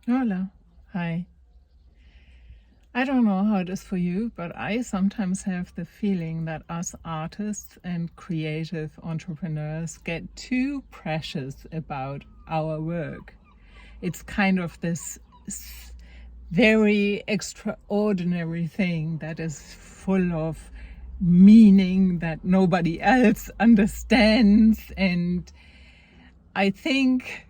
Hola. Hi. I don't know how it is for you, but I sometimes have the feeling that us artists and creative entrepreneurs get too precious about our work. It's kind of this very extraordinary thing that is full of meaning that nobody else understands. And I think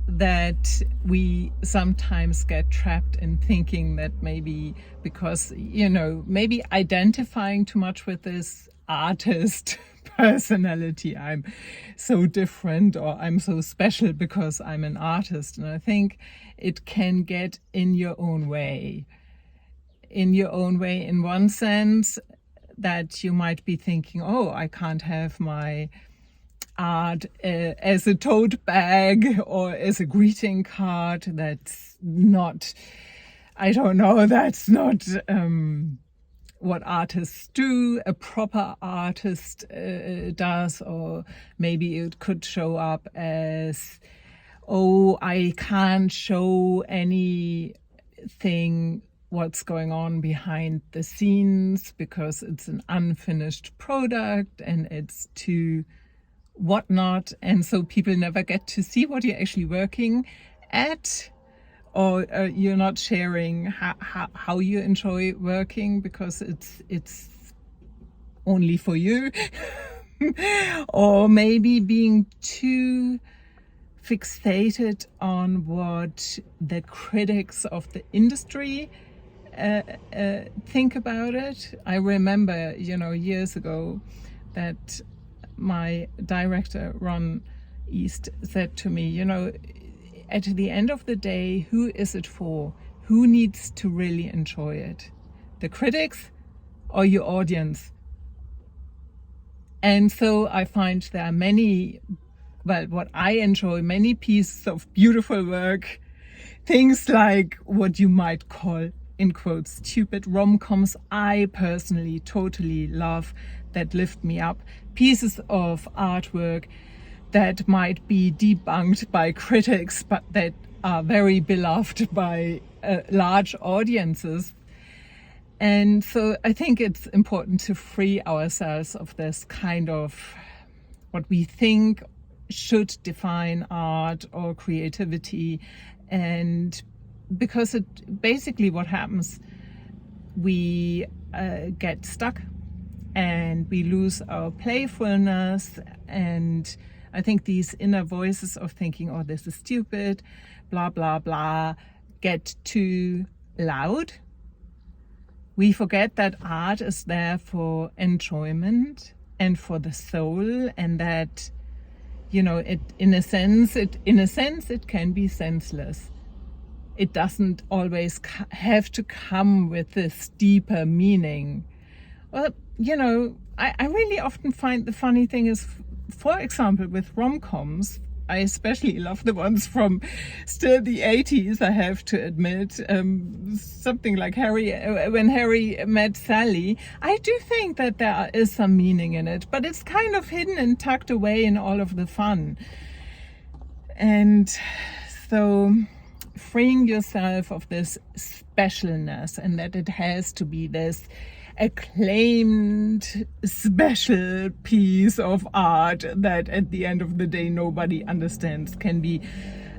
that we sometimes get trapped in thinking that maybe because, maybe identifying too much with this artist personality, I'm so different or I'm so special because I'm an artist. And I think it can get in your own way. In one sense, that you might be thinking, oh, I can't have my art as a tote bag or as a greeting card. That's not, I don't know, that's not what artists do. A proper artist does, or maybe it could show up as, oh, I can't show anything what's going on behind the scenes because it's an unfinished product and it's too whatnot, and so people never get to see what you're actually working at, or you're not sharing how you enjoy working because it's only for you. Or maybe being too fixated on what the critics of the industry think about it. I remember, years ago that my director, Ron East, said to me, at the end of the day, who is it for? Who needs to really enjoy it? The critics or your audience? And so I find there are many, what I enjoy, many pieces of beautiful work, things like what you might call, in quotes, stupid rom-coms. I personally totally love, that lift me up, pieces of artwork that might be debunked by critics but that are very beloved by large audiences. And so I think it's important to free ourselves of this kind of what we think should define art or creativity. And because it basically, what happens, we get stuck and we lose our playfulness. And I think these inner voices of thinking, oh, this is stupid, blah, blah, blah, get too loud. We forget that art is there for enjoyment and for the soul, and that, it in a sense it can be senseless. It doesn't always have to come with this deeper meaning. Well, I really often find the funny thing is, for example, with rom-coms, I especially love the ones from still the 80s, I have to admit. Something like When Harry Met Sally. I do think that there is some meaning in it, but it's kind of hidden and tucked away in all of the fun. And so freeing yourself of this specialness, and that it has to be this acclaimed special piece of art that at the end of the day nobody understands, can be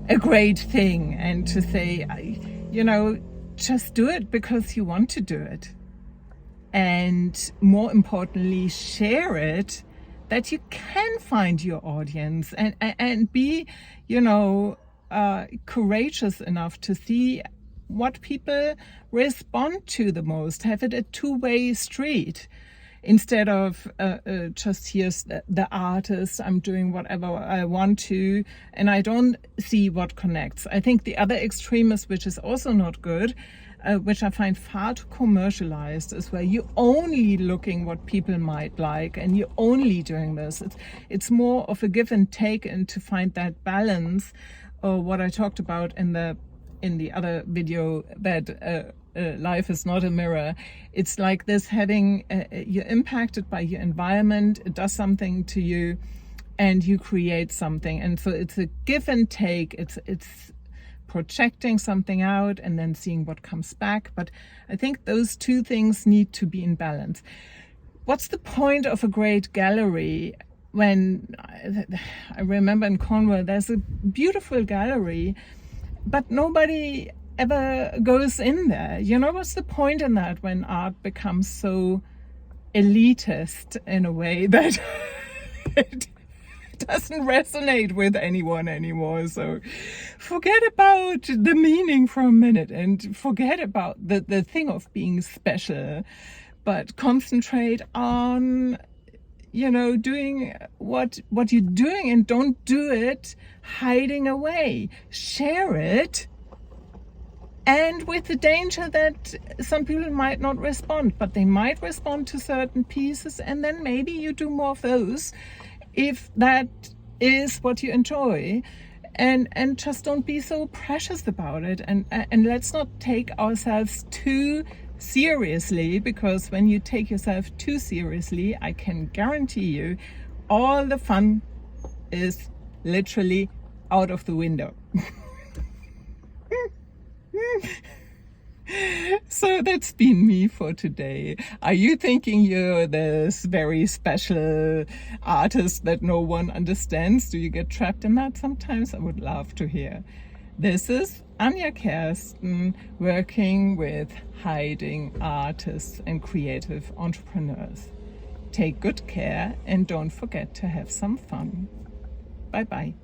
a great thing. And to say, just do it because you want to do it, and more importantly, share it, that you can find your audience, and be courageous enough to see what people respond to the most. Have it a two-way street, instead of just, here's the artist, I'm doing whatever I want to, and I don't see what connects. I think the other extreme is, which is also not good, which I find far too commercialized, is where you're only looking what people might like and you're only doing this. It's more of a give and take, and to find that balance, or what I talked about in the other video, that life is not a mirror. It's like this, having you're impacted by your environment, it does something to you, and you create something. And so it's a give and take. It's projecting something out and then seeing what comes back. But I think those two things need to be in balance. What's the point of a great gallery? When I remember in Cornwall, there's a beautiful gallery, but nobody ever goes in there. You know, what's the point in that when art becomes so elitist in a way that it doesn't resonate with anyone anymore? So forget about the meaning for a minute and forget about the thing of being special, but concentrate on, you know, doing what you're doing, and don't do it hiding away. Share it, and with the danger that some people might not respond, but they might respond to certain pieces, and then maybe you do more of those if that is what you enjoy. And just don't be so precious about it, and let's not take ourselves too seriously, because when you take yourself too seriously, I can guarantee you all the fun is literally out of the window. So that's been me for today. Are you thinking you're this very special artist that no one understands? Do you get trapped in that sometimes? I would love to hear. This is Anja Kersten, working with hiding artists and creative entrepreneurs. Take good care and don't forget to have some fun. Bye bye.